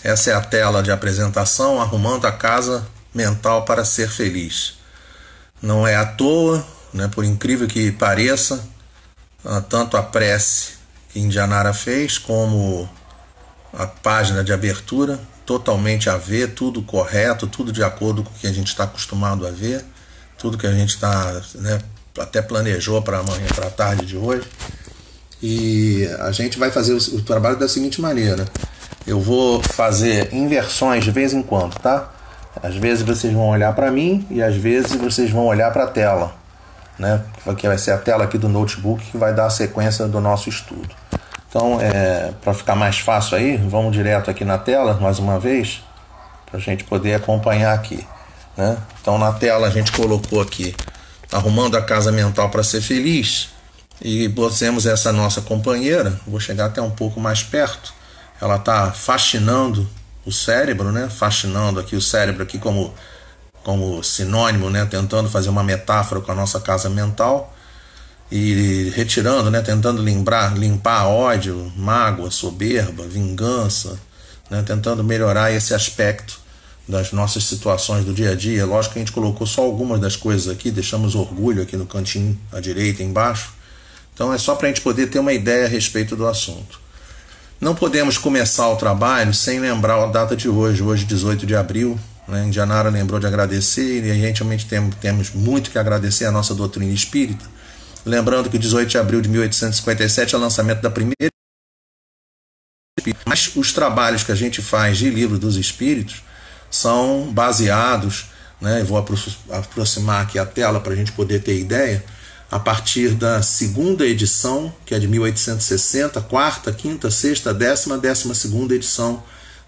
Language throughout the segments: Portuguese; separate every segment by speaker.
Speaker 1: Essa é a tela de apresentação, arrumando a casa mental para ser feliz. Não é à toa, né, por incrível que pareça, tanto a prece que Indianara fez, como a página de abertura, totalmente a ver, tudo correto, tudo de acordo com o que a gente está acostumado a ver, tudo que a gente está, né, até planejou para amanhã, para a tarde de hoje. E a gente vai fazer o trabalho da seguinte maneira: eu vou fazer inversões de vez em quando, tá? Às vezes vocês vão olhar para mim e às vezes vocês vão olhar para a tela, né? Que vai ser a tela aqui do notebook que vai dar a sequência do nosso estudo. Então, para ficar mais fácil aí, vamos direto aqui na tela mais uma vez, para a gente poder acompanhar aqui, né? Então, na tela a gente colocou aqui arrumando a casa mental para ser feliz, e botamos essa nossa companheira. Vou chegar até um pouco mais perto. Ela está fascinando o cérebro, né? Fascinando aqui o cérebro aqui como sinônimo, né? Tentando fazer uma metáfora com a nossa casa mental e retirando, né? Tentando limpar ódio, mágoa, soberba, vingança, né? Tentando melhorar esse aspecto das nossas situações do dia a dia. Lógico que a gente colocou só algumas das coisas aqui, deixamos orgulho aqui no cantinho à direita, embaixo. Então é só para a gente poder ter uma ideia a respeito do assunto. Não podemos começar o trabalho sem lembrar a data de hoje, 18 de abril. Né? Indianara lembrou de agradecer, e a gente realmente temos muito que agradecer à nossa doutrina espírita. Lembrando que 18 de abril de 1857 é o lançamento da primeira. Mas os trabalhos que a gente faz de Livro dos Espíritos são baseados, né? Eu vou aproximar aqui a tela para a gente poder ter ideia, a partir da segunda edição, que é de 1860, quarta, quinta, sexta, décima segunda edição,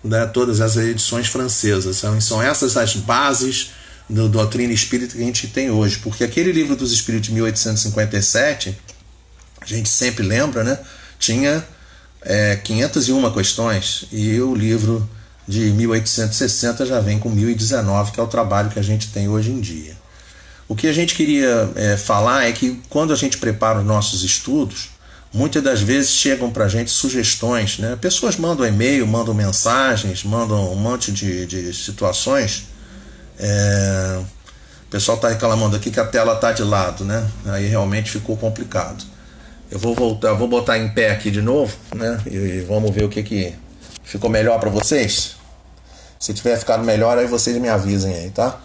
Speaker 1: né, todas as edições francesas. São essas as bases da doutrina espírita que a gente tem hoje, porque aquele Livro dos Espíritos de 1857, a gente sempre lembra, né, tinha 501 questões, e o livro de 1860 já vem com 1019, que é o trabalho que a gente tem hoje em dia. O que a gente queria falar é que quando a gente prepara os nossos estudos, muitas das vezes chegam para a gente sugestões, né? Pessoas mandam e-mail, mandam mensagens, mandam um monte de situações. O pessoal está reclamando aqui que a tela está de lado, né? Aí realmente ficou complicado. Eu vou botar em pé aqui de novo, né? E vamos ver o que ficou melhor para vocês. Se tiver ficado melhor, aí vocês me avisem aí, tá?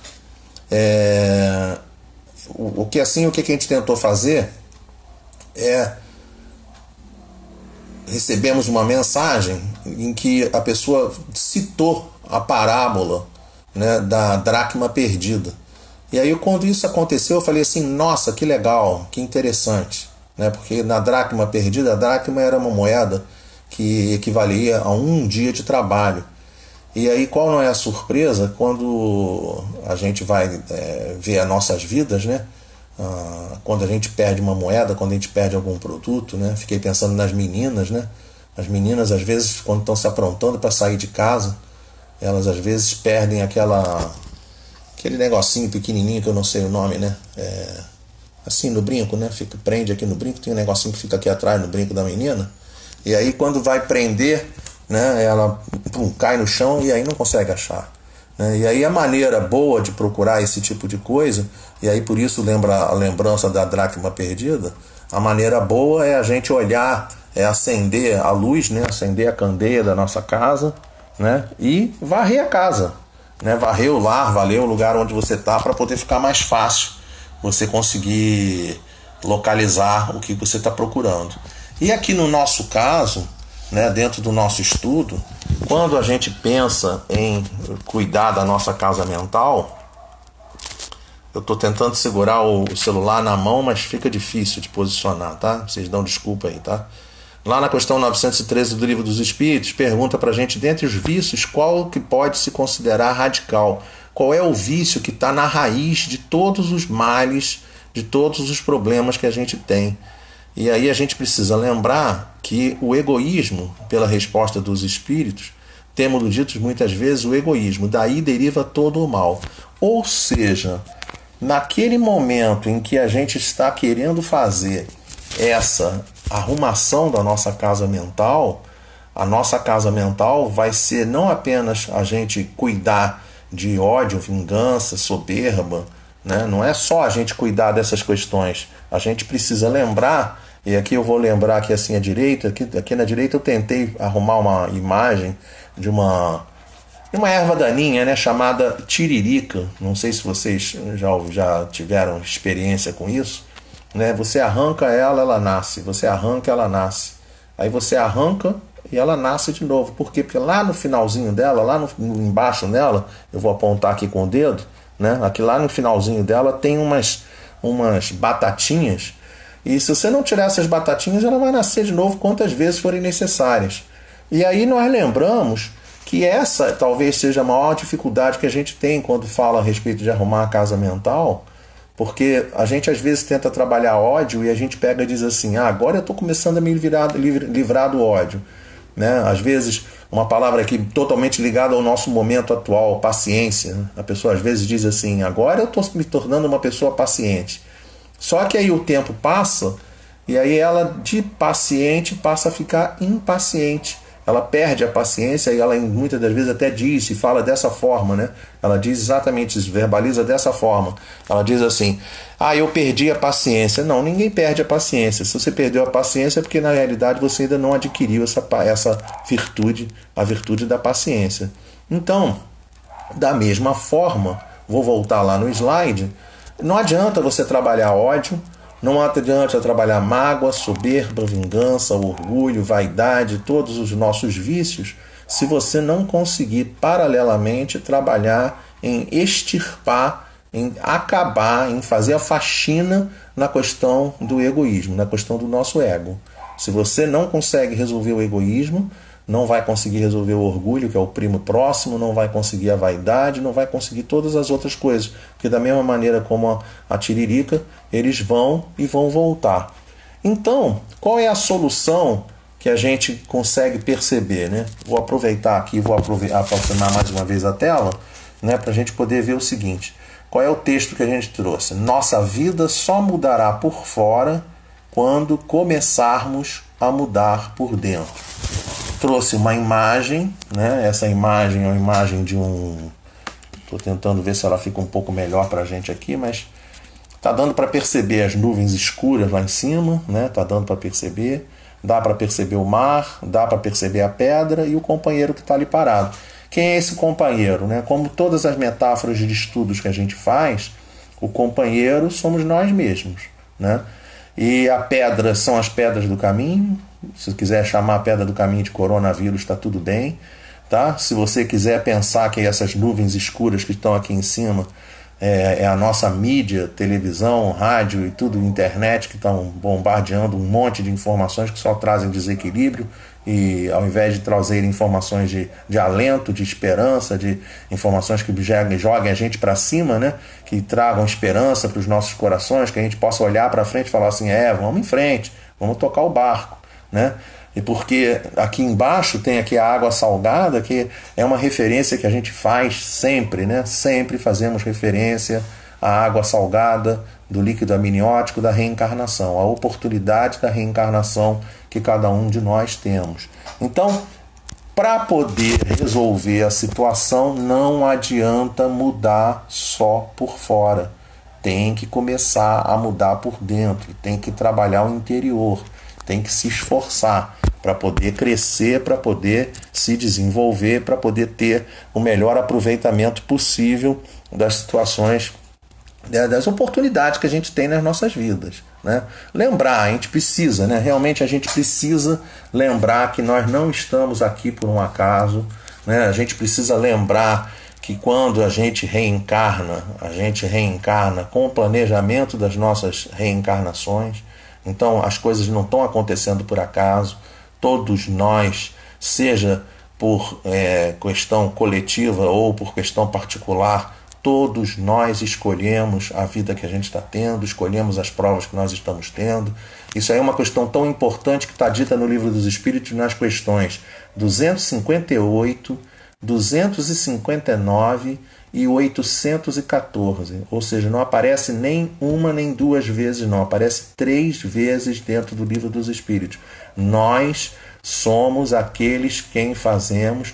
Speaker 1: O que a gente tentou fazer é: recebemos uma mensagem em que a pessoa citou a parábola, né, da dracma perdida. E aí, quando isso aconteceu, eu falei assim: nossa, que legal, que interessante, né? Porque na dracma perdida, a dracma era uma moeda que equivalia a um dia de trabalho. E aí, qual não é a surpresa quando a gente vai ver as nossas vidas, né? Quando a gente perde uma moeda, quando a gente perde algum produto, né? Fiquei pensando nas meninas, né? As meninas, às vezes, quando estão se aprontando para sair de casa, elas às vezes perdem aquele negocinho pequenininho que eu não sei o nome, né? Assim, no brinco, né? Prende aqui no brinco, tem um negocinho que fica aqui atrás no brinco da menina. E aí, quando vai prender, né, ela cai no chão e aí não consegue achar, né? E aí a maneira boa de procurar esse tipo de coisa, e aí por isso lembra a lembrança da dracma perdida, a maneira boa é a gente olhar, acender a luz, né, acender a candeia da nossa casa, né, e varrer a casa, né, varrer o lar, varrer o lugar onde você está, para poder ficar mais fácil você conseguir localizar o que você está procurando. E aqui no nosso caso, né, dentro do nosso estudo, quando a gente pensa em cuidar da nossa casa mental, eu estou tentando segurar o celular na mão, mas fica difícil de posicionar, tá? Vocês dão desculpa aí, tá? Lá na questão 913 do Livro dos Espíritos, pergunta pra gente, dentre os vícios, qual que pode se considerar radical? Qual é o vício que está na raiz de todos os males, de todos os problemas que a gente tem? E aí a gente precisa lembrar que o egoísmo, pela resposta dos espíritos, temos dito muitas vezes o egoísmo, daí deriva todo o mal. Ou seja, naquele momento em que a gente está querendo fazer essa arrumação da nossa casa mental, A nossa casa mental vai ser não apenas a gente cuidar de ódio, vingança, soberba, né? Não é só a gente cuidar dessas questões. A gente precisa lembrar, e aqui eu vou lembrar aqui assim à direita, aqui na direita eu tentei arrumar uma imagem de uma erva daninha, né, chamada tiririca. Não sei se vocês já tiveram experiência com isso, né? Você arranca ela, ela nasce. Você arranca, ela nasce. Aí você arranca e ela nasce de novo. Por quê? Porque lá no finalzinho dela, lá embaixo dela, eu vou apontar aqui com o dedo, né? Aqui lá no finalzinho dela tem umas batatinhas. E se você não tirar essas batatinhas, ela vai nascer de novo quantas vezes forem necessárias. E aí nós lembramos que essa talvez seja a maior dificuldade que a gente tem quando fala a respeito de arrumar a casa mental, porque a gente às vezes tenta trabalhar ódio e a gente pega e diz assim, agora eu estou começando a me livrar do ódio. Né? Às vezes, uma palavra aqui totalmente ligada ao nosso momento atual, paciência. A pessoa às vezes diz assim, agora eu estou me tornando uma pessoa paciente. Só que aí o tempo passa e aí ela de paciente passa a ficar impaciente. Ela perde a paciência e ela muitas das vezes até diz e fala dessa forma, né? Ela diz exatamente isso, verbaliza dessa forma. Ela diz assim, eu perdi a paciência. Não, ninguém perde a paciência. Se você perdeu a paciência é porque na realidade você ainda não adquiriu essa virtude, a virtude da paciência. Então, da mesma forma, vou voltar lá no slide, não adianta você trabalhar ódio, não adianta trabalhar mágoa, soberba, vingança, orgulho, vaidade, todos os nossos vícios, se você não conseguir paralelamente trabalhar em extirpar, em acabar, em fazer a faxina na questão do egoísmo, na questão do nosso ego. Se você não consegue resolver o egoísmo, não vai conseguir resolver o orgulho, que é o primo próximo, não vai conseguir a vaidade, não vai conseguir todas as outras coisas. Porque da mesma maneira como a tiririca, eles vão e vão voltar. Então, qual é a solução que a gente consegue perceber? Né? Vou aproveitar aqui, vou aproximar mais uma vez a tela, né, para a gente poder ver o seguinte. Qual é o texto que a gente trouxe? Nossa vida só mudará por fora quando começarmos a mudar por dentro. Trouxe uma imagem, né? Essa imagem é uma imagem de um... Estou tentando ver se ela fica um pouco melhor para a gente aqui, mas está dando para perceber as nuvens escuras lá em cima, né? Está dando para perceber. Dá para perceber o mar, dá para perceber a pedra e o companheiro que está ali parado. Quem é esse companheiro? Né? Como todas as metáforas de estudos que a gente faz, o companheiro somos nós mesmos. Né? E a pedra são as pedras do caminho. Se quiser chamar a pedra do caminho de coronavírus, está tudo bem. Tá? Se você quiser pensar que essas nuvens escuras que estão aqui em cima é a nossa mídia, televisão, rádio e tudo, internet, que estão bombardeando um monte de informações que só trazem desequilíbrio, e ao invés de trazerem informações de alento, de esperança, de informações que joguem a gente para cima, né? Que tragam esperança para os nossos corações, que a gente possa olhar para frente e falar assim, vamos em frente, vamos tocar o barco, né? E porque aqui embaixo tem aqui a água salgada, que é uma referência que a gente faz sempre, né? Sempre fazemos referência à água salgada do líquido amniótico da reencarnação, a oportunidade da reencarnação que cada um de nós temos. Então, para poder resolver a situação, não adianta mudar só por fora. Tem que começar a mudar por dentro, tem que trabalhar o interior, tem que se esforçar para poder crescer, para poder se desenvolver, para poder ter o melhor aproveitamento possível das situações, das oportunidades que a gente tem nas nossas vidas. Né? Lembrar, a gente precisa, né? Realmente a gente precisa lembrar que nós não estamos aqui por um acaso. Né? A gente precisa lembrar que quando a gente reencarna com o planejamento das nossas reencarnações. Então as coisas não estão acontecendo por acaso. Todos nós, seja por questão coletiva ou por questão particular, todos nós escolhemos a vida que a gente está tendo, escolhemos as provas que nós estamos tendo. Isso aí é uma questão tão importante que está dita no Livro dos Espíritos nas questões 258, 259 e 814. Ou seja, não aparece nem uma nem duas vezes, não. Aparece 3 vezes dentro do Livro dos Espíritos. Nós somos aqueles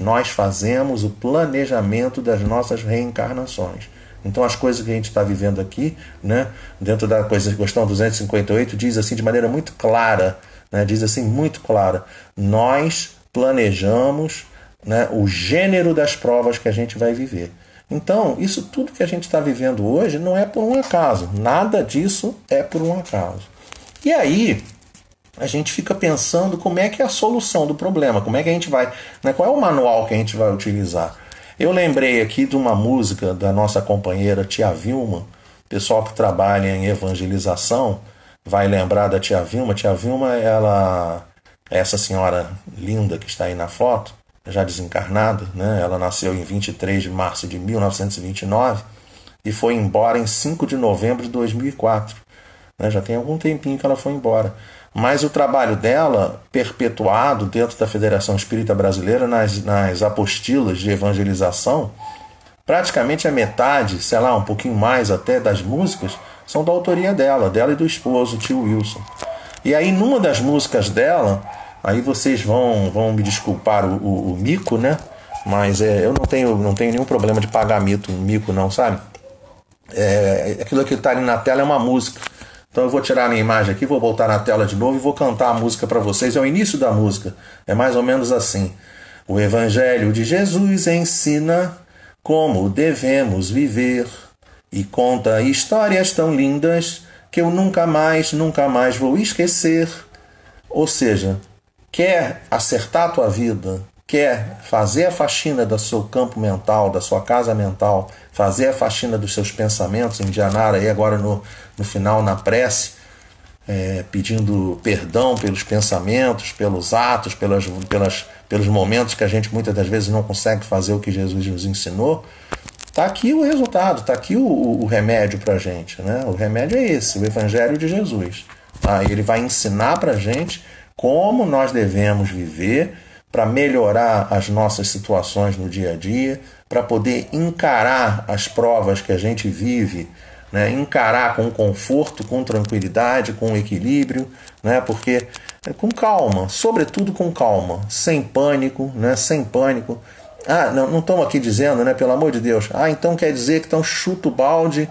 Speaker 1: nós fazemos o planejamento das nossas reencarnações. Então as coisas que a gente está vivendo aqui, né, dentro da questão 258, diz assim de maneira muito clara, né, diz assim muito clara, nós planejamos, né, o gênero das provas que a gente vai viver. Então, isso tudo que a gente está vivendo hoje não é por um acaso, nada disso é por um acaso. E aí, a gente fica pensando como é que é a solução do problema, como é que a gente vai, né, qual é o manual que a gente vai utilizar. Eu lembrei aqui de uma música da nossa companheira Tia Vilma, pessoal que trabalha em evangelização vai lembrar da Tia Vilma. Tia Vilma, ela é essa senhora linda que está aí na foto, já desencarnada, né? Ela nasceu em 23 de março de 1929 e foi embora em 5 de novembro de 2004. Né? Já tem algum tempinho que ela foi embora. Mas o trabalho dela, perpetuado dentro da Federação Espírita Brasileira, nas apostilas de evangelização, praticamente a metade, sei lá, um pouquinho mais até, das músicas, são da autoria dela e do esposo, o tio Wilson. E aí, numa das músicas dela, aí vocês vão me desculpar o mico, né? Mas eu não tenho nenhum problema de pagar mico não, sabe? Aquilo que está ali na tela é uma música. Então eu vou tirar a minha imagem aqui, vou voltar na tela de novo e vou cantar a música para vocês. É o início da música. É mais ou menos assim. O Evangelho de Jesus ensina como devemos viver e conta histórias tão lindas que eu nunca mais vou esquecer. Ou seja, quer acertar a tua vida, quer fazer a faxina do seu campo mental, da sua casa mental, fazer a faxina dos seus pensamentos, em Dianara, e agora no final, na prece, pedindo perdão pelos pensamentos, pelos atos, pelos momentos que a gente muitas das vezes não consegue fazer o que Jesus nos ensinou. Está aqui o resultado, está aqui o remédio para a gente. Né? O remédio é esse, o Evangelho de Jesus. Ele vai ensinar para a gente como nós devemos viver para melhorar as nossas situações no dia a dia, para poder encarar as provas que a gente vive, né? Encarar com conforto, com tranquilidade, com equilíbrio, né? Porque com calma, sobretudo com calma, sem pânico, né? Sem pânico. Não estamos aqui dizendo, né? Pelo amor de Deus, então quer dizer que então chuta o balde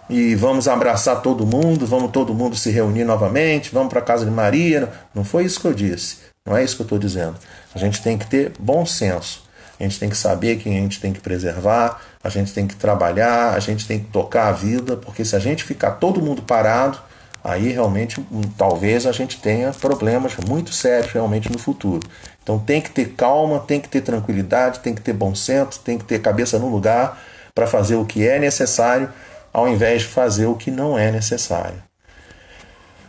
Speaker 1: e vamos abraçar todo mundo, vamos todo mundo se reunir novamente, vamos para a casa de Maria. Não foi isso que eu disse. Não é isso que eu estou dizendo. A gente tem que ter bom senso. A gente tem que saber quem a gente tem que preservar, a gente tem que trabalhar, a gente tem que tocar a vida, porque se a gente ficar todo mundo parado, aí realmente talvez a gente tenha problemas muito sérios realmente no futuro. Então tem que ter calma, tem que ter tranquilidade, tem que ter bom senso, tem que ter cabeça no lugar para fazer o que é necessário, ao invés de fazer o que não é necessário.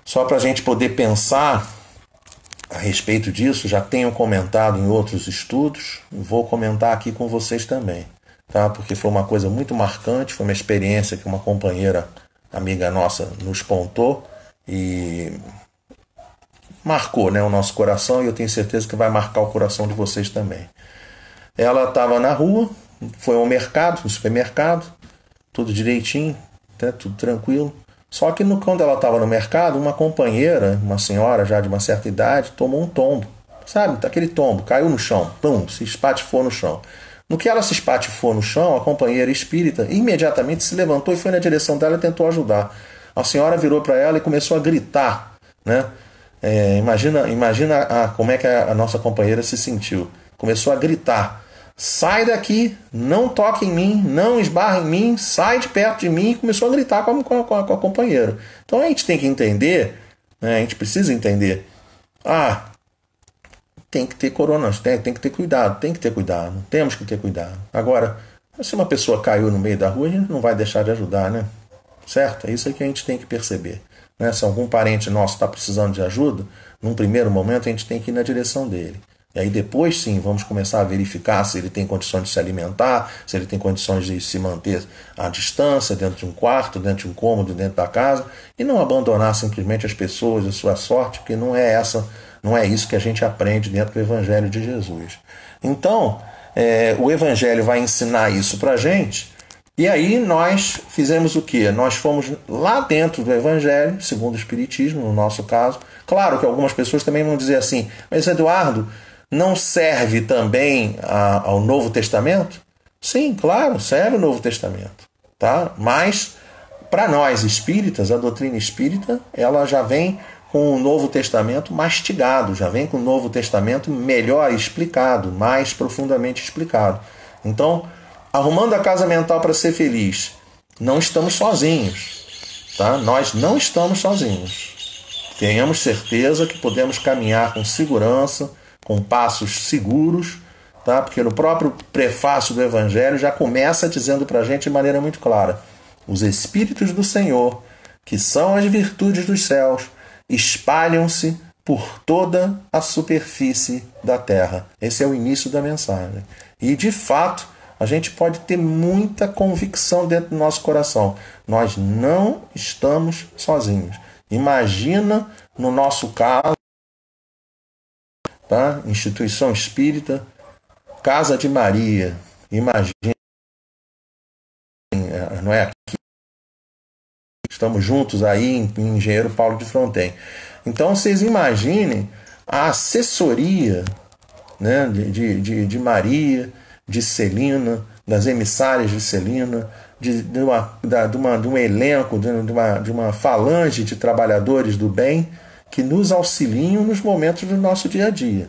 Speaker 1: Só para a gente poder pensar a respeito disso, já tenho comentado em outros estudos, vou comentar aqui com vocês também, tá? Porque foi uma coisa muito marcante, foi uma experiência que uma companheira, amiga nossa, nos contou e marcou, né, o nosso coração, e eu tenho certeza que vai marcar o coração de vocês também. Ela estava na rua, foi ao mercado, no supermercado, tudo direitinho, né, tudo tranquilo. Só que quando ela estava no mercado, uma companheira, uma senhora já de uma certa idade, tomou um tombo. Sabe, aquele tombo, caiu no chão, pum, se espatifou no chão. No que ela se espatifou no chão, a companheira espírita imediatamente se levantou e foi na direção dela e tentou ajudar. A senhora virou para ela e começou a gritar. Né? Imagina como é que a nossa companheira se sentiu. Começou a gritar. Sai daqui, não toque em mim, não esbarre em mim, sai de perto de mim, e começou a gritar com a companheira. Então a gente tem que entender, né? A gente precisa entender. Tem que ter corona, tem que ter cuidado, temos que ter cuidado. Agora, se uma pessoa caiu no meio da rua, a gente não vai deixar de ajudar, né? Certo? É isso aí que a gente tem que perceber. Né? Se algum parente nosso está precisando de ajuda, num primeiro momento a gente tem que ir na direção dele. E aí depois sim vamos começar a verificar se ele tem condições de se alimentar, se ele tem condições de se manter à distância, dentro de um quarto, dentro de um cômodo, dentro da casa, e não abandonar simplesmente as pessoas a sua sorte, porque não é isso que a gente aprende dentro do Evangelho de Jesus. Então, o Evangelho vai ensinar isso para a gente, E aí nós fizemos o quê? Nós fomos lá dentro do Evangelho, segundo o Espiritismo, no nosso caso. Claro que algumas pessoas também vão dizer assim, mas Eduardo, não serve também ao Novo Testamento? Sim, claro, serve o Novo Testamento. Tá? Mas, para nós espíritas, a doutrina espírita, ela já vem com o Novo Testamento mastigado, já vem com o Novo Testamento melhor explicado, mais profundamente explicado. Então, arrumando a casa mental para ser feliz, não estamos sozinhos. Tá? Nós não estamos sozinhos. Tenhamos certeza que podemos caminhar com segurança, com passos seguros, tá? Porque no próprio prefácio do Evangelho já começa dizendo para a gente de maneira muito clara: os Espíritos do Senhor, que são as virtudes dos céus, espalham-se por toda a superfície da terra. Esse é o início da mensagem. E, de fato, a gente pode ter muita convicção dentro do nosso coração. Nós não estamos sozinhos. Imagina, no nosso caso, tá? Instituição Espírita, Casa de Maria. Imagina, não é aqui? Estamos juntos aí em Engenheiro Paulo de Fronten. Então, vocês imaginem a assessoria, né, de Maria, de Celina, das emissárias de Celina, de um elenco, de uma falange de trabalhadores do bem que nos auxiliam nos momentos do nosso dia a dia.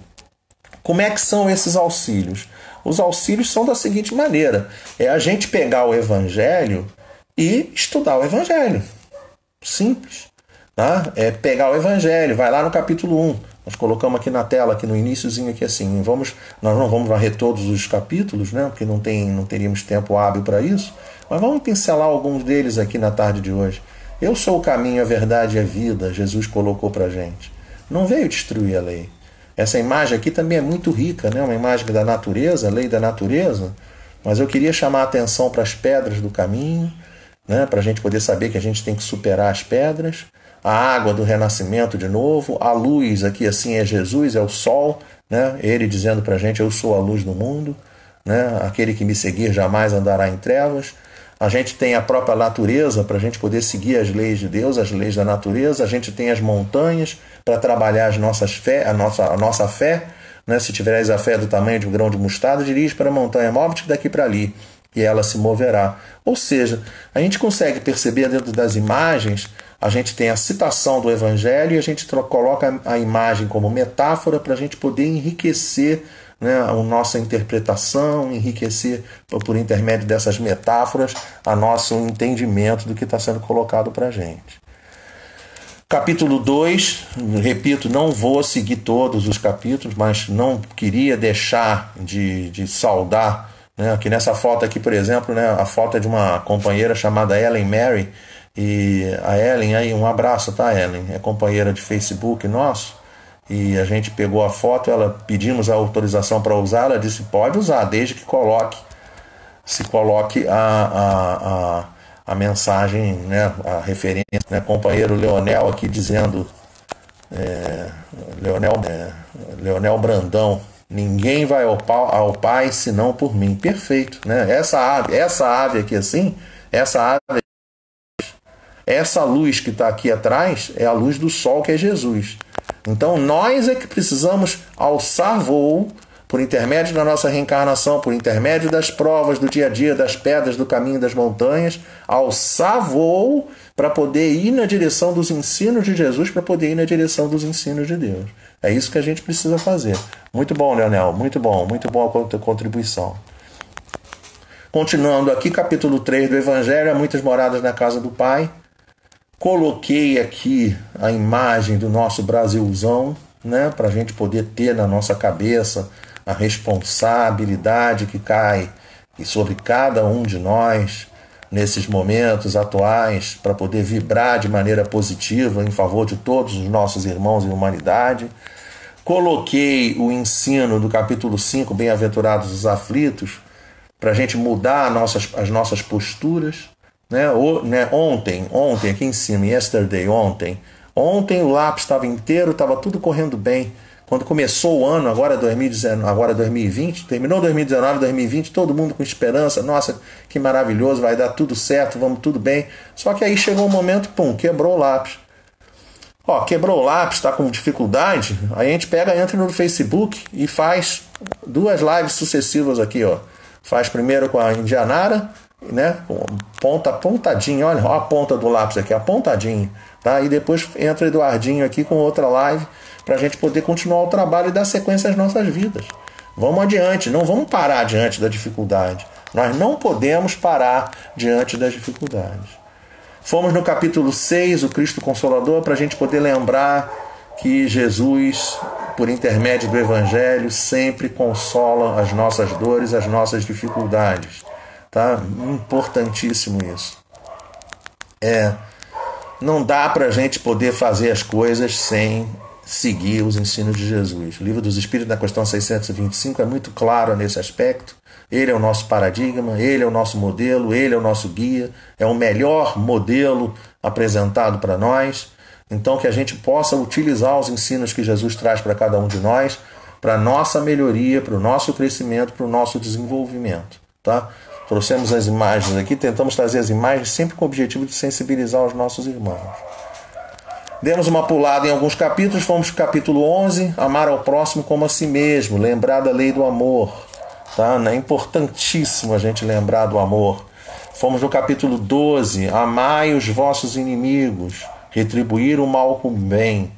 Speaker 1: Como é que são esses auxílios? Os auxílios são da seguinte maneira: é a gente pegar o Evangelho e estudar o Evangelho. Simples. Tá? É pegar o Evangelho, vai lá no capítulo 1. Nós colocamos aqui na tela, aqui no iniciozinho, aqui assim. Nós não vamos varrer todos os capítulos, né? Porque não teríamos tempo hábil para isso. Mas vamos pincelar alguns deles aqui na tarde de hoje. Eu sou o caminho, a verdade e a vida, Jesus colocou para a gente. Não veio destruir a lei. Essa imagem aqui também é muito rica, né? Uma imagem da natureza, a lei da natureza. Mas eu queria chamar a atenção para as pedras do caminho, né? Para a gente poder saber que a gente tem que superar as pedras. A água do renascimento de novo, a luz aqui assim é Jesus, é o sol, né? Ele dizendo para a gente: eu sou a luz do mundo, né? Aquele que me seguir jamais andará em trevas. A gente tem a própria natureza para a gente poder seguir as leis de Deus, as leis da natureza. A gente tem as montanhas para trabalhar a nossa fé, né? Se tiveres a fé do tamanho de um grão de mostarda, dirige para a montanha, move-te daqui para ali, e ela se moverá. Ou seja, a gente consegue perceber dentro das imagens. A gente tem a citação do Evangelho e a gente coloca a imagem como metáfora para a gente poder enriquecer, né, a nossa interpretação, enriquecer por intermédio dessas metáforas a nosso entendimento do que está sendo colocado para a gente. Capítulo 2, repito, não vou seguir todos os capítulos, mas não queria deixar de saudar, né, aqui nessa foto aqui, por exemplo, né, a foto é de uma companheira chamada Ellen Mary. E a Ellen, aí um abraço, tá, Ellen? É companheira de Facebook nosso. E a gente pegou a foto, pedimos a autorização para usar, ela disse: pode usar, desde que se coloque a mensagem, né, a referência, né, companheiro Leonel aqui dizendo, Leonel Brandão: ninguém vai ao Pai senão por mim. Perfeito, né? Essa ave aqui assim, essa luz que está aqui atrás é a luz do sol, que é Jesus. Então nós é que precisamos alçar voo por intermédio da nossa reencarnação, por intermédio das provas do dia a dia, das pedras do caminho das montanhas, alçar voo para poder ir na direção dos ensinos de Jesus, para poder ir na direção dos ensinos de Deus. É isso que a gente precisa fazer. Muito bom, Leonel, muito bom a contribuição. Continuando aqui, capítulo 3 do Evangelho: há muitas moradas na casa do Pai. Coloquei aqui a imagem do nosso Brasilzão, né, para a gente poder ter na nossa cabeça a responsabilidade que cai sobre cada um de nós nesses momentos atuais, para poder vibrar de maneira positiva em favor de todos os nossos irmãos e humanidade. Coloquei o ensino do capítulo 5, Bem-aventurados os aflitos, para a gente mudar as nossas posturas. Ontem aqui em cima, ontem o lápis estava inteiro, estava tudo correndo bem. Quando começou o ano, agora 2019, agora 2020, terminou 2019, 2020, todo mundo com esperança, nossa, que maravilhoso, vai dar tudo certo, vamos tudo bem. Só que aí chegou um momento, pum, quebrou o lápis. Ó, quebrou o lápis, está com dificuldade, aí a gente pega, entra no Facebook e faz 2 lives sucessivas aqui, ó. Faz primeiro com a Indianara, né, pontadinho, olha a ponta do lápis aqui, apontadinho, tá? E depois entra Eduardinho aqui com outra live para a gente poder continuar o trabalho e dar sequência às nossas vidas. Vamos adiante, não vamos parar diante da dificuldade. Nós não podemos parar diante das dificuldades. Fomos no capítulo 6, o Cristo Consolador, para a gente poder lembrar que Jesus, por intermédio do Evangelho, sempre consola as nossas dores, as nossas dificuldades. Tá? Importantíssimo isso. Não dá para a gente poder fazer as coisas sem seguir os ensinos de Jesus. O Livro dos Espíritos, na questão 625, é muito claro nesse aspecto. Ele é o nosso paradigma, ele é o nosso modelo, ele é o nosso guia, é o melhor modelo apresentado para nós. Então, que a gente possa utilizar os ensinos que Jesus traz para cada um de nós, para a nossa melhoria, para o nosso crescimento, para o nosso desenvolvimento. Tá? Trouxemos as imagens aqui, tentamos trazer as imagens sempre com o objetivo de sensibilizar os nossos irmãos. Demos uma pulada em alguns capítulos, fomos para o capítulo 11, amar ao próximo como a si mesmo, lembrar da lei do amor. Tá? É importantíssimo a gente lembrar do amor. Fomos no capítulo 12, amai os vossos inimigos, retribuir o mal com o bem.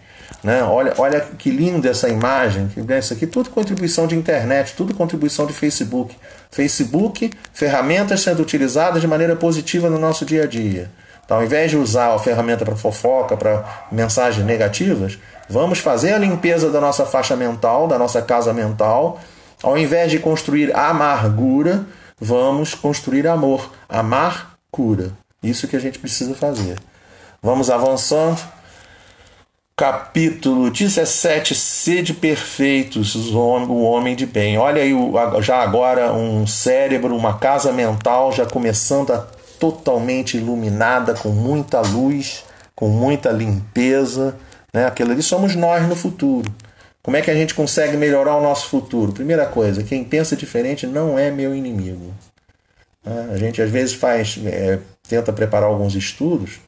Speaker 1: Né? Olha que linda essa imagem. Isso aqui tudo contribuição de internet, tudo contribuição de Facebook. Facebook, ferramentas sendo utilizadas de maneira positiva no nosso dia a dia. Então, ao invés de usar a ferramenta para fofoca, para mensagens negativas, vamos fazer a limpeza da nossa faixa mental, da nossa casa mental. Ao invés de construir amargura, vamos construir amor. Amar cura. Isso que a gente precisa fazer. Vamos avançando. Capítulo 17, sede perfeitos, o homem de bem. Olha aí, já agora um cérebro, uma casa mental já começando a totalmente iluminada, com muita luz, com muita limpeza. Né? Aquilo ali somos nós no futuro. Como é que a gente consegue melhorar o nosso futuro? Primeira coisa, quem pensa diferente não é meu inimigo. A gente às vezes tenta preparar alguns estudos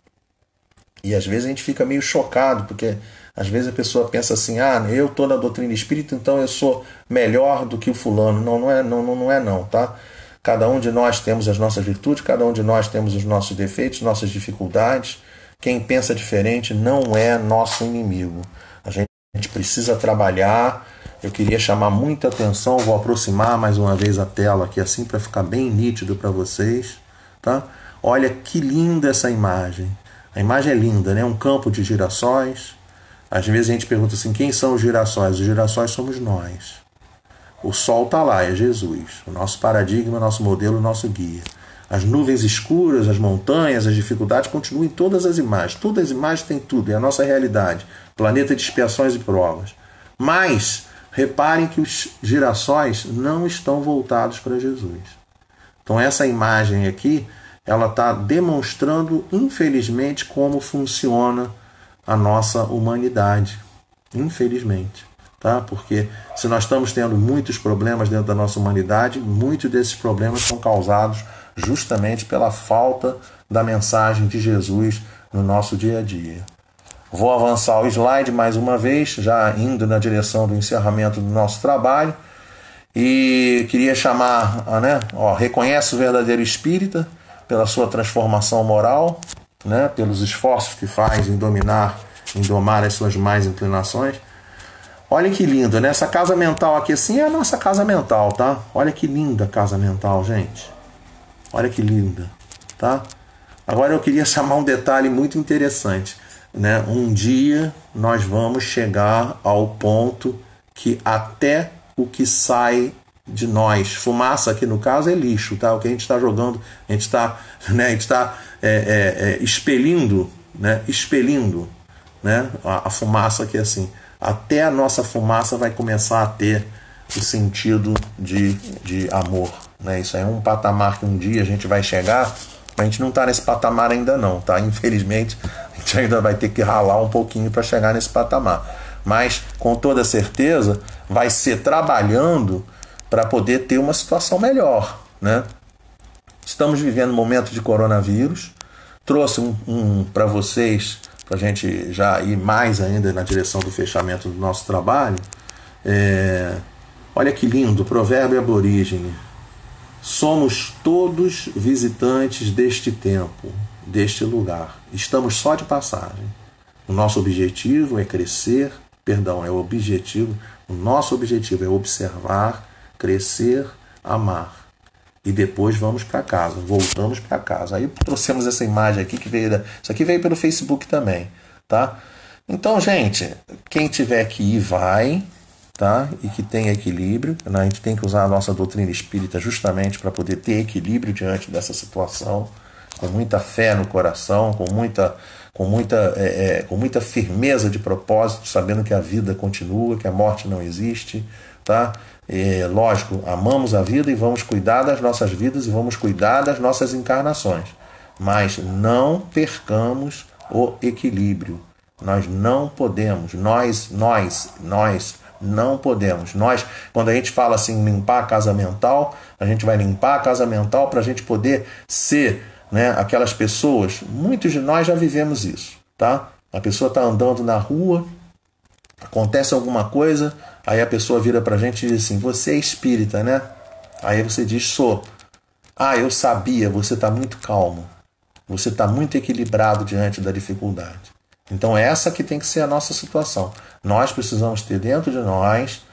Speaker 1: e às vezes a gente fica meio chocado, porque às vezes a pessoa pensa assim, eu estou na doutrina espírita, então eu sou melhor do que o fulano. Não é não, tá? Cada um de nós temos as nossas virtudes, cada um de nós temos os nossos defeitos, nossas dificuldades. Quem pensa diferente não é nosso inimigo. A gente precisa trabalhar. Eu queria chamar muita atenção, vou aproximar mais uma vez a tela aqui assim para ficar bem nítido para vocês. Tá? Olha que linda essa imagem. A imagem é linda, né? Um campo de girassóis. Às vezes a gente pergunta assim, quem são os girassóis? Os girassóis somos nós. O sol está lá, é Jesus. O nosso paradigma, nosso modelo, nosso guia. As nuvens escuras, as montanhas, as dificuldades continuam em todas as imagens. Todas as imagens têm tudo, é a nossa realidade. Planeta de expiações e provas. Mas, reparem que os girassóis não estão voltados para Jesus. Então essa imagem aqui, ela está demonstrando, infelizmente, como funciona a nossa humanidade. Infelizmente. Tá? Porque se nós estamos tendo muitos problemas dentro da nossa humanidade, muitos desses problemas são causados justamente pela falta da mensagem de Jesus no nosso dia a dia. Vou avançar o slide mais uma vez, já indo na direção do encerramento do nosso trabalho. E queria chamar, reconhece o verdadeiro espírita pela sua transformação moral, né? Pelos esforços que faz em domar as suas más inclinações. Olha que lindo, né? Essa casa mental aqui assim é a nossa casa mental, tá? Olha que linda a casa mental, gente. Olha que linda, tá? Agora eu queria chamar um detalhe muito interessante, né? Um dia nós vamos chegar ao ponto que até o que sai de nós, fumaça aqui no caso é lixo, tá? O que a gente está jogando, a gente está expelindo, né? A fumaça aqui assim. Até a nossa fumaça vai começar a ter o sentido de amor. Né? Isso é um patamar que um dia a gente vai chegar, mas a gente não está nesse patamar ainda não. Tá? Infelizmente, a gente ainda vai ter que ralar um pouquinho para chegar nesse patamar. mas com toda certeza vai ser trabalhando para poder ter uma situação melhor, né? Estamos vivendo um momento de coronavírus. Trouxe para vocês, para a gente já ir mais ainda na direção do fechamento do nosso trabalho. Olha que lindo, provérbio aborígene. Somos todos visitantes deste tempo, deste lugar. Estamos só de passagem. O nosso objetivo é crescer, o nosso objetivo é observar, crescer, amar. E depois vamos para casa, voltamos para casa. Aí trouxemos essa imagem aqui que veio isso aqui veio pelo Facebook também, tá? Então, gente, quem tiver que ir vai, tá? E que tenha equilíbrio. A gente tem que usar a nossa doutrina espírita justamente para poder ter equilíbrio diante dessa situação, com muita fé no coração, com muita firmeza de propósito, sabendo que a vida continua, que a morte não existe, tá? Lógico, amamos a vida e vamos cuidar das nossas vidas e vamos cuidar das nossas encarnações, mas não percamos o equilíbrio. Nós não podemos, nós não podemos. Quando a gente fala assim, limpar a casa mental, a gente vai limpar a casa mental para a gente poder ser, né, aquelas pessoas. Muitos de nós já vivemos isso, tá? A pessoa está andando na rua, acontece alguma coisa, aí a pessoa vira pra gente e diz assim: você é espírita, né? Aí você diz: sou. Ah, eu sabia, você está muito calmo. Você está muito equilibrado diante da dificuldade. Então essa que tem que ser a nossa situação. Nós precisamos ter dentro de nós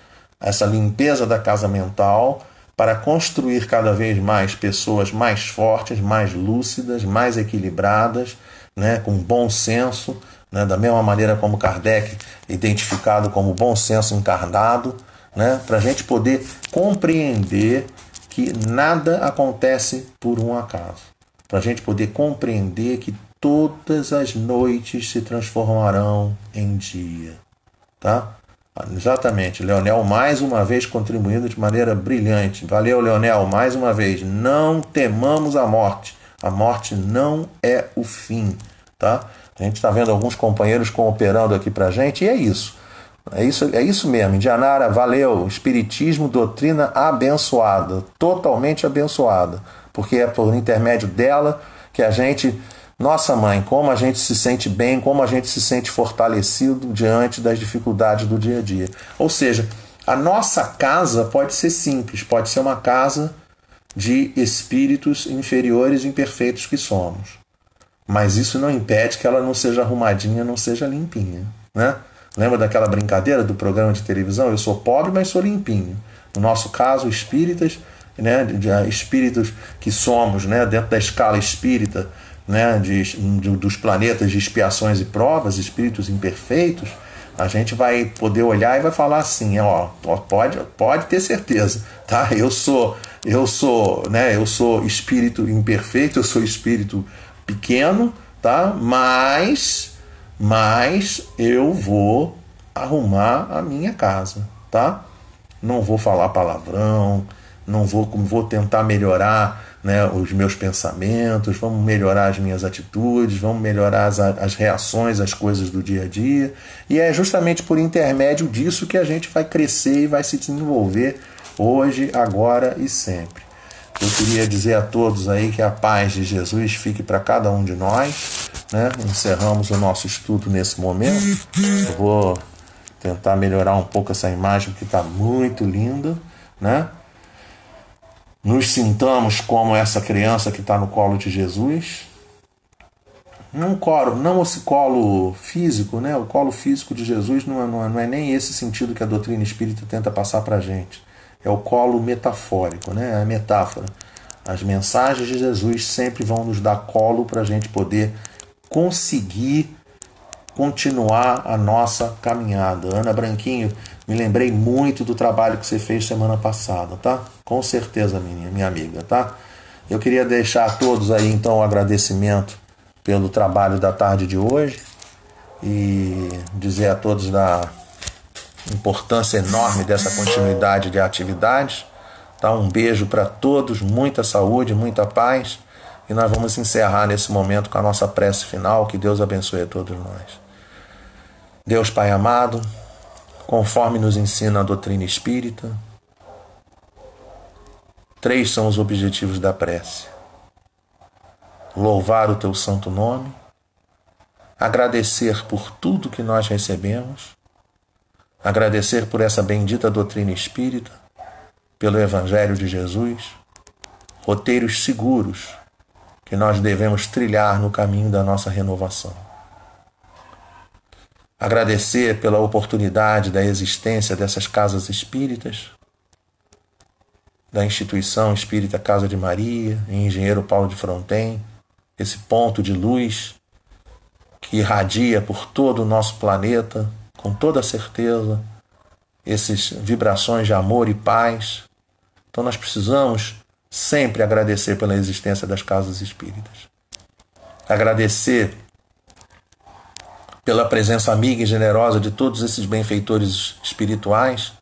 Speaker 1: essa limpeza da casa mental para construir cada vez mais pessoas mais fortes, mais lúcidas, mais equilibradas, né, com bom senso, né, da mesma maneira como Kardec, identificado como bom senso encarnado, né, para a gente poder compreender que nada acontece por um acaso, para a gente poder compreender que todas as noites se transformarão em dia, tá? Exatamente, Leonel mais uma vez contribuindo de maneira brilhante. Valeu, Leonel, mais uma vez. Não temamos a morte não é o fim, tá? A gente está vendo alguns companheiros cooperando aqui pra gente, e é isso. É isso mesmo. Indianara, valeu. Espiritismo, doutrina abençoada, totalmente abençoada, porque é por intermédio dela que a gente... Nossa mãe, como a gente se sente bem, como a gente se sente fortalecido diante das dificuldades do dia a dia. Ou seja, a nossa casa pode ser simples, pode ser uma casa de espíritos inferiores e imperfeitos que somos. Mas isso não impede que ela não seja arrumadinha, não seja limpinha, né? Lembra daquela brincadeira do programa de televisão? Eu sou pobre, mas sou limpinho. No nosso caso, espíritas, né, espíritos que somos, né, dentro da escala espírita, né, dos planetas de expiações e provas, espíritos imperfeitos, a gente vai poder olhar e vai falar assim, pode ter certeza, tá? Eu sou espírito imperfeito, eu sou espírito pequeno, tá? Mas eu vou arrumar a minha casa, tá? Não vou falar palavrão, não vou tentar melhorar, né, os meus pensamentos, vamos melhorar as minhas atitudes, vamos melhorar as reações às coisas do dia a dia. E é justamente por intermédio disso que a gente vai crescer e vai se desenvolver hoje, agora e sempre. Eu queria dizer a todos aí que a paz de Jesus fique para cada um de nós, né? Encerramos o nosso estudo nesse momento. Eu vou tentar melhorar um pouco essa imagem que está muito linda, né? Nos sintamos como essa criança que está no colo de Jesus. Não esse colo físico, né? O colo físico de Jesus não é nem esse sentido que a doutrina espírita tenta passar para a gente. É o colo metafórico, né? É a metáfora. As mensagens de Jesus sempre vão nos dar colo para a gente poder conseguir continuar a nossa caminhada. Ana Branquinho, me lembrei muito do trabalho que você fez semana passada, tá? Com certeza, minha amiga, tá? Eu queria deixar a todos aí, então, um agradecimento pelo trabalho da tarde de hoje e dizer a todos da importância enorme dessa continuidade de atividades, tá? Um beijo para todos, muita saúde, muita paz, e nós vamos encerrar nesse momento com a nossa prece final. Que Deus abençoe a todos nós. Deus Pai amado, conforme nos ensina a doutrina espírita. 3 são os objetivos da prece: louvar o teu santo nome, agradecer por tudo que nós recebemos, agradecer por essa bendita doutrina espírita, pelo Evangelho de Jesus, roteiros seguros que nós devemos trilhar no caminho da nossa renovação. Agradecer pela oportunidade da existência dessas casas espíritas, da instituição espírita Casa de Maria, em Engenheiro Paulo de Fronten, esse ponto de luz que irradia por todo o nosso planeta, com toda certeza, essas vibrações de amor e paz. Então nós precisamos sempre agradecer pela existência das casas espíritas. Agradecer pela presença amiga e generosa de todos esses benfeitores espirituais,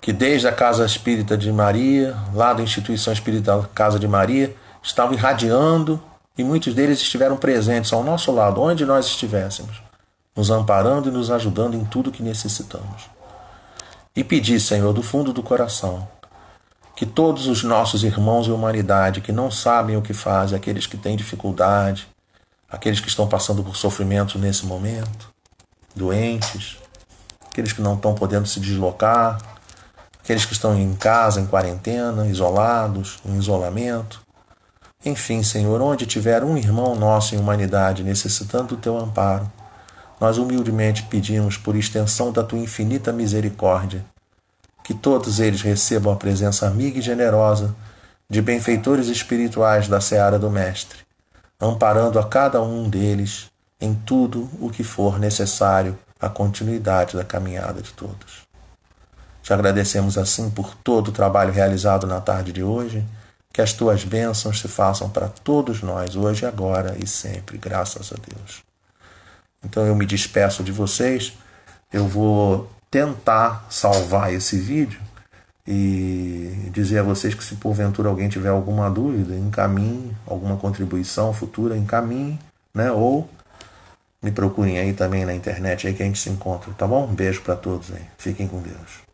Speaker 1: que desde a Casa Espírita de Maria, lá da Instituição Espírita Casa de Maria, estavam irradiando, e muitos deles estiveram presentes ao nosso lado, onde nós estivéssemos, nos amparando e nos ajudando em tudo que necessitamos. E pedir, Senhor, do fundo do coração, que todos os nossos irmãos e humanidade que não sabem o que fazem, aqueles que têm dificuldade, aqueles que estão passando por sofrimento nesse momento, doentes, aqueles que não estão podendo se deslocar, aqueles que estão em casa, em quarentena, isolados, em isolamento. Enfim, Senhor, onde tiver um irmão nosso em humanidade necessitando do Teu amparo, nós humildemente pedimos, por extensão da Tua infinita misericórdia, que todos eles recebam a presença amiga e generosa de benfeitores espirituais da seara do Mestre, amparando a cada um deles em tudo o que for necessário à continuidade da caminhada de todos. Te agradecemos assim por todo o trabalho realizado na tarde de hoje, que as Tuas bênçãos se façam para todos nós, hoje, agora e sempre, graças a Deus. Então eu me despeço de vocês, eu vou tentar salvar esse vídeo e dizer a vocês que se porventura alguém tiver alguma dúvida, encaminhe, alguma contribuição futura, encaminhe, né? Ou me procurem aí também na internet aí que a gente se encontra, tá bom? Um beijo para todos aí. Fiquem com Deus.